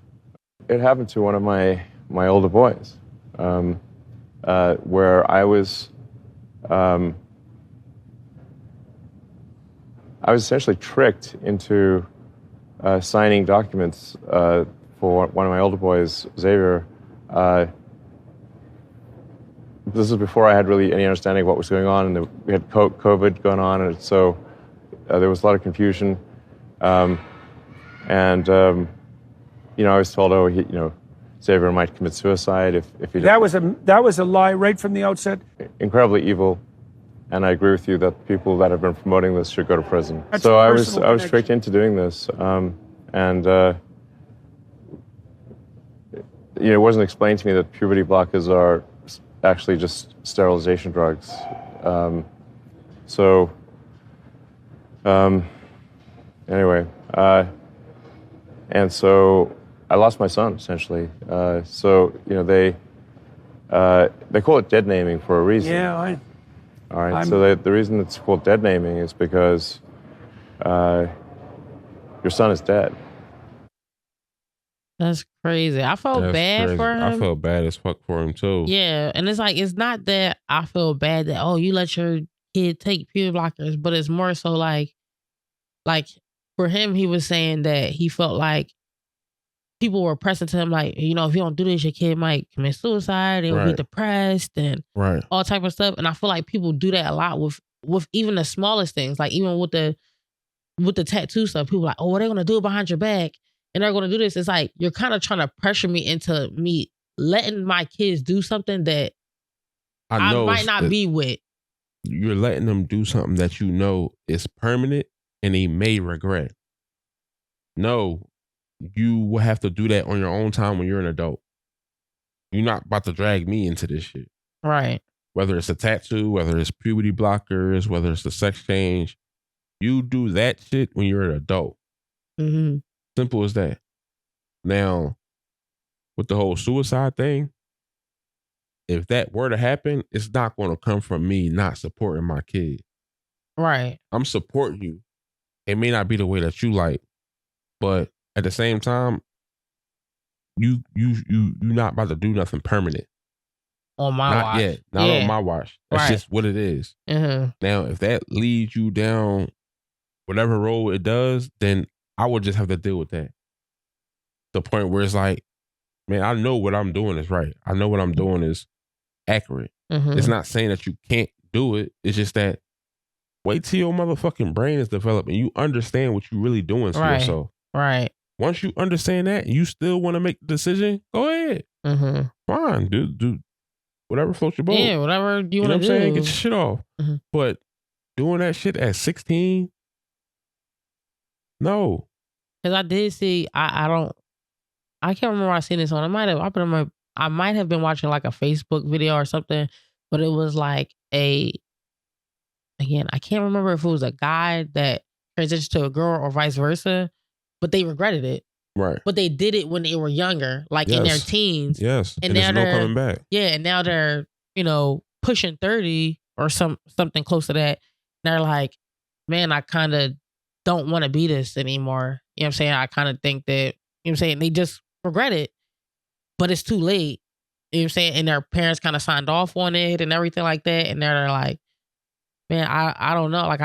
It happened to one of my older boys, where I was essentially tricked into signing documents for one of my older boys, Xavier. This was before I had really any understanding of what was going on, and we had COVID going on, and so there was a lot of confusion. You know, I was told, Xavier might commit suicide if he didn't. That was a lie right from the outset. Incredibly evil, and I agree with you that people that have been promoting this should go to prison. So I was tricked into doing this, it wasn't explained to me that puberty blockers are actually just sterilization drugs. Anyway. And so I lost my son, essentially. They call it dead naming for a reason. Yeah, all right. So the reason it's called dead naming is because your son is dead. That's crazy. I felt bad for him. I felt bad as fuck for him too. Yeah, and it's like, it's not that I feel bad that, oh, you let your kid take puberty blockers, but it's more so like for him, he was saying that he felt like people were pressing to him, like, if you don't do this, your kid might commit suicide, they'll be depressed and all type of stuff. And I feel like people do that a lot with even the smallest things, like even with the tattoo stuff. People are like, oh, what are they gonna do behind your back? And they're gonna do this. It's like, you're kind of trying to pressure me into me letting my kids do something that I might not be with. You're letting them do something that you know is permanent and he may regret. No, you will have to do that on your own time when you're an adult. You're not about to drag me into this shit. Right. Whether it's a tattoo, whether it's puberty blockers, whether it's the sex change, you do that shit when you're an adult. Mm-hmm. Simple as that. Now, with the whole suicide thing, if that were to happen, it's not going to come from me not supporting my kid. Right. I'm supporting you. It may not be the way that you like, but at the same time, you're not about to do nothing permanent. On my not watch. Yet. Not on my watch. That's just what it is. Mm-hmm. Now, if that leads you down whatever road it does, then I would just have to deal with that. The point where it's like, man, I know what I'm doing is right. I know what I'm doing is accurate. Mm-hmm. It's not saying that you can't do it. It's just that wait till your motherfucking brain is developed and you understand what you're really doing to yourself. Right. Once you understand that and you still want to make the decision, go ahead. Mm-hmm. Fine. Do whatever floats your boat. Yeah, whatever you want to do. You know what I'm saying? Get your shit off. Mm-hmm. But doing that shit at 16, no. Because I did see, I can't remember I seen this on. I might have been watching like a Facebook video or something, but it was like again, I can't remember if it was a guy that transitioned to a girl or vice versa, but they regretted it. Right. But they did it when they were younger, like in their teens. Yes. And there's now no coming back. Yeah, and now they're, pushing 30 or something close to that. And they're like, man, I kind of don't want to be this anymore. You know what I'm saying? I kind of think that, you know what I'm saying? They just regret it, but it's too late. You know what I'm saying? And their parents kind of signed off on it and everything like that. And they're like, man, I don't know. Like,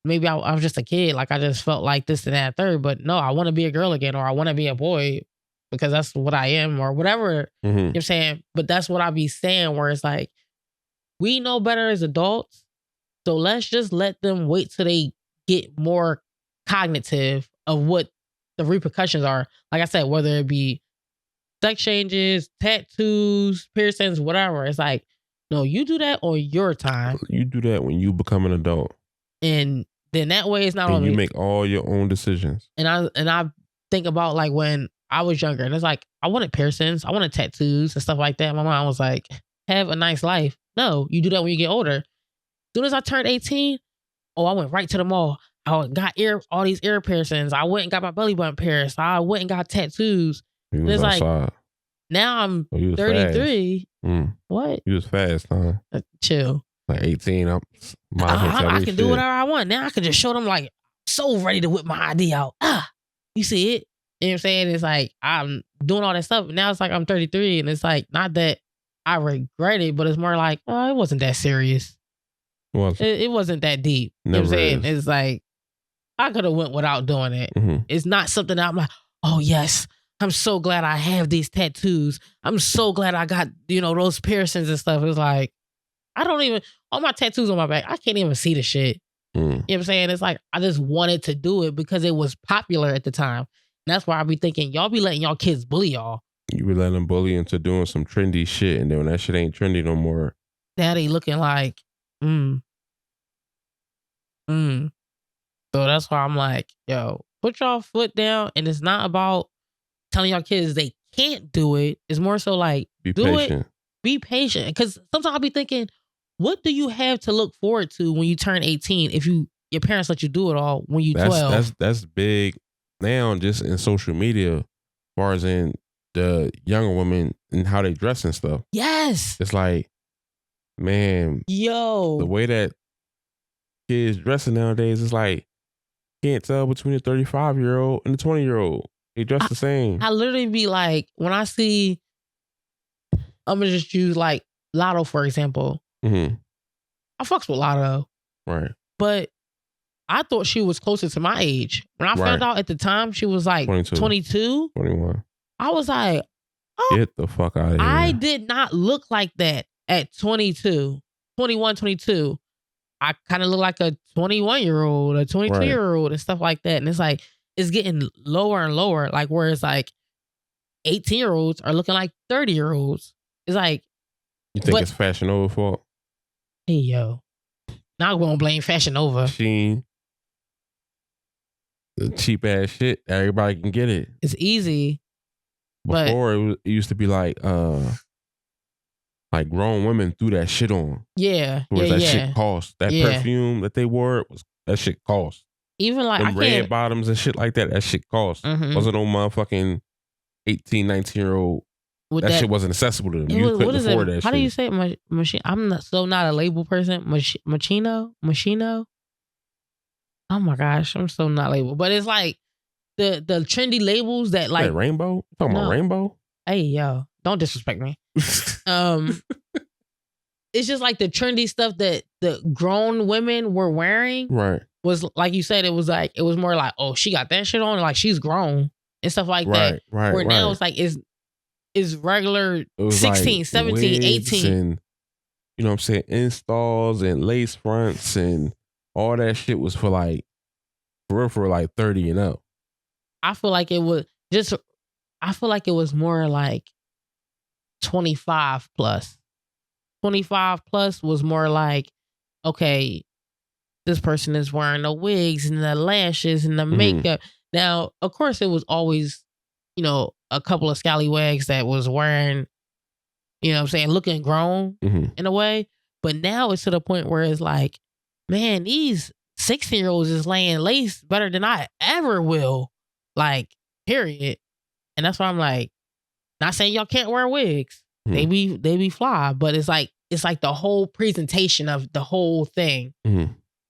maybe I was just a kid. Like, I just felt like this and that third. But no, I want to be a girl again, or I want to be a boy because that's what I am, or whatever. Mm-hmm. You know what I'm saying? But that's what I be saying, where it's like, we know better as adults. So let's just let them wait till they get more cognitive of what the repercussions are. Like I said, whether it be sex changes, tattoos, piercings, whatever. It's like, no, you do that on your time. You do that when you become an adult. And then that way it's not and only you make all your own decisions. And I think about like when I was younger, and it's like I wanted piercings, I wanted tattoos and stuff like that. My mom was like, have a nice life. No, you do that when you get older. As soon as I turned 18, I went right to the mall. I got all these ear piercings. I went and got my belly button pierced. I went and got tattoos. You was outside. Like, now I'm 33. What? You was fast, huh? Chill. Like 18, I can do whatever I want. Now I can just show them like, so ready to whip my ID out. You see it? You know what I'm saying? It's like, I'm doing all that stuff. Now it's like I'm 33 and it's like, not that I regret it, but it's more like, it wasn't that serious. It wasn't that deep. You know what I'm saying? It's like, I could have went without doing it. Mm-hmm. It's not something that I'm like, oh yes, I'm so glad I have these tattoos. I'm so glad I got, those piercings and stuff. It's like, I don't even, all my tattoos on my back, I can't even see the shit. You know what I'm saying? It's like, I just wanted to do it because it was popular at the time. And that's why I be thinking, y'all be letting y'all kids bully y'all. You be letting them bully into doing some trendy shit. And then when that shit ain't trendy no more. Now they looking like, So that's why I'm like, yo, put y'all foot down. And it's not about telling y'all kids they can't do it. It's more so like, be patient. Be patient. Because sometimes I'll be thinking, what do you have to look forward to when you turn 18 if your parents let you do it all when you 12? That's big now, just in social media, as far as in the younger women and how they dress and stuff. Yes. It's like, man, the way that kids dressing nowadays is like, can't tell between a 35-year-old and a 20-year-old. They dress the same. I literally be like, when I see, I'm gonna just use like Lotto for example. Mm-hmm. I fucks with Lotto. Right. But I thought she was closer to my age. When I found out at the time she was like 22, 21. I was like, get the fuck out of here. I did not look like that at 21, 22. I kind of look like a 21-year-old, a 22-year-old and stuff like that. And it's like, it's getting lower and lower. Like where it's like 18-year-olds are looking like 30-year-olds. It's like. You think it's Fashion Nova fault? Hey, yo. Now we're going to blame Fashion Nova. Shein. the cheap ass shit. Everybody can get it. It's easy. Before it used to be like grown women threw that shit on. Yeah. That shit cost. That perfume that they wore, that shit cost. Even like them red bottoms and shit like that shit cost. Wasn't no motherfucking 18, 19-year-old. That shit wasn't accessible to them. You couldn't afford that shit. How do you say machine? I'm not a label person. Machino. Oh my gosh, I'm so not label. But it's like the trendy labels that like Rainbow. You talking about Rainbow? Hey yo, don't disrespect me. It's just like the trendy stuff that the grown women were wearing. Right. Was like you said, it was more like, oh, she got that shit on, like she's grown and stuff like that. Right. Where now it's like is regular 16, like 17, 18. And, you know what I'm saying? Installs and lace fronts and all that shit was for like 30 and up. I feel like it was more like 25 plus. 25 plus was more like, okay, this person is wearing the wigs and the lashes and the makeup. Now, of course, it was always, a couple of scallywags that was wearing, you know what I'm saying, looking grown in a way. But now it's to the point where it's like, man, these 16-year-olds is laying lace better than I ever will. Like, period. And that's why I'm like, not saying y'all can't wear wigs. They be fly, but it's like the whole presentation of the whole thing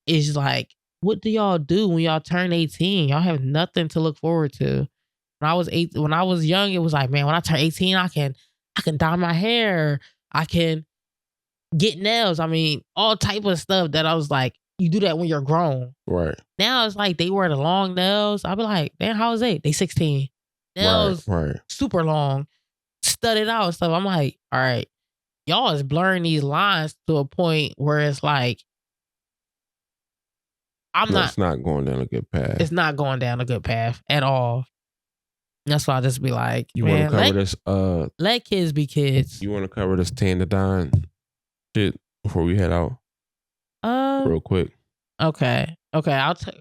is like, what do y'all do when y'all turn 18? Y'all have nothing to look forward to. When I was young, it was like, man, when I turn 18, I can dye my hair. I can get nails. I mean, all type of stuff that I was like, you do that when you're grown. Right. Now it's like they wear the long nails. I'll be like, damn, how is they? They 16. Nails super long, studded out and stuff. I'm like, all right, y'all is blurring these lines to a point where it's like, it's not going down a good path. It's not going down a good path at all. That's why I just be like, you want to cover this? Let kids be kids. You want to cover this Tani shit before we head out? Real quick. Okay. I'll tell.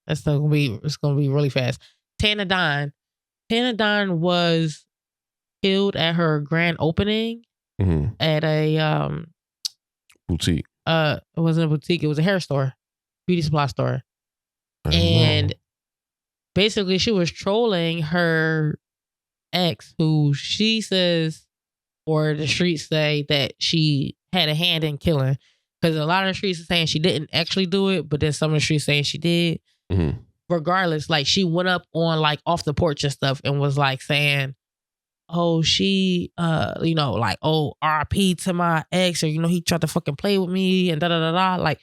It's gonna be really fast. Tani was killed at her grand opening at a boutique. It wasn't a boutique. It was a hair store, beauty supply store, and basically she was trolling her ex, who she says, or the streets say, that she had a hand in killing. Because a lot of the streets are saying she didn't actually do it, but then some of the streets saying she did. Regardless, like she went up on like off the porch and stuff and was like saying, oh, she, like, oh, RIP to my ex, or, he tried to fucking play with me and da-da-da-da. Like,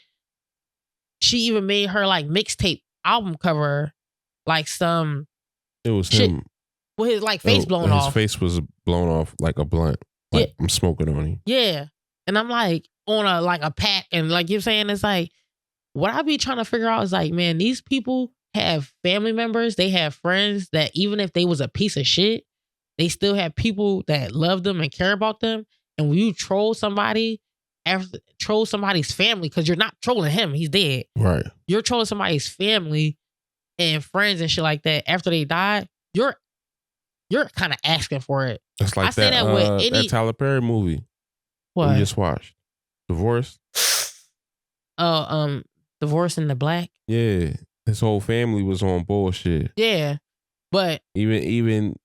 she even made her like mixtape album cover, like some it was shit him with his like face blown off. His face was blown off like a blunt. Like, I'm smoking on him. Yeah. And I'm like on a pack, and like you're saying, it's like, what I be trying to figure out is like, man, these people have family members, they have friends that even if they was a piece of shit, they still have people that love them and care about them. And when you troll somebody's family, because you're not trolling him, he's dead. Right. You're trolling somebody's family and friends and shit like that after they died, you're kind of asking for it. It's like that Tyler Perry movie. What? We just watched. Divorce. Divorce in the Blacc. Yeah. His whole family was on bullshit. Yeah. But even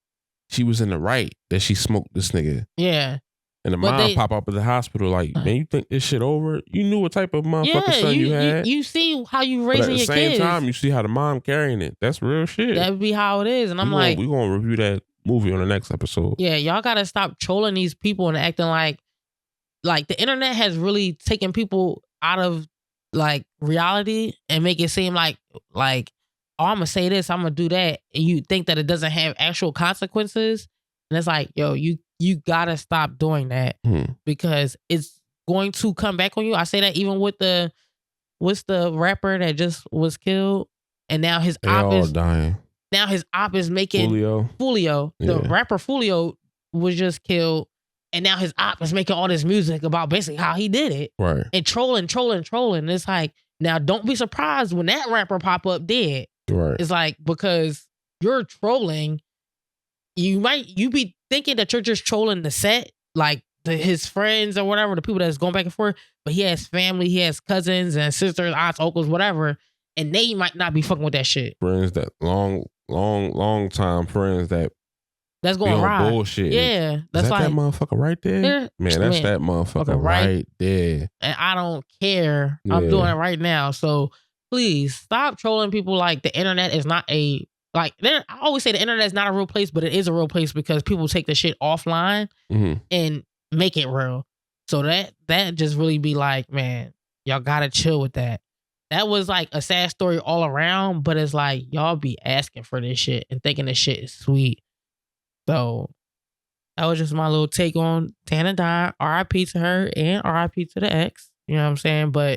she was in the right that she smoked this nigga. Yeah. And the mom pop up at the hospital like, man, you think this shit over? You knew what type of motherfucking son you had. You see how you raising your kids. At the same time, you see how the mom carrying it. That's real shit. That'd be how it is. And I'm like, we're going to review that movie on the next episode. Yeah, y'all got to stop trolling these people and acting like the internet has really taken people out of like reality and make it seem like, oh, I'm going to say this, I'm going to do that. And you think that it doesn't have actual consequences. And it's like, yo, you got to stop doing that because it's going to come back on you. I say that even with what's the rapper that just was killed and now his op is dying. Now his op is making Fulio. The rapper Fulio was just killed. And now his op is making all this music about basically how he did it. Right. And trolling. It's like, Now, don't be surprised when that rapper pop up dead. Right. It's like, because you're trolling, you be thinking that you're just trolling the set, like his friends or whatever, the people that's going back and forth, but he has family, he has cousins and sisters, aunts, uncles, whatever, and they might not be fucking with that shit. Friends that long time friends that's going right. Bullshit. Yeah. That's that motherfucker right there? Yeah, man, that's that motherfucker right there. And I don't care. Yeah. I'm doing it right now. So please stop trolling people. Like, the internet is not I always say the internet is not a real place, but it is a real place because people take the shit offline and make it real. So that just really be like, man, y'all gotta chill with that. That was like a sad story all around, but it's like, y'all be asking for this shit and thinking this shit is sweet. So that was just my little take on Tana dying. RIP to her and RIP to the ex. You know what I'm saying? But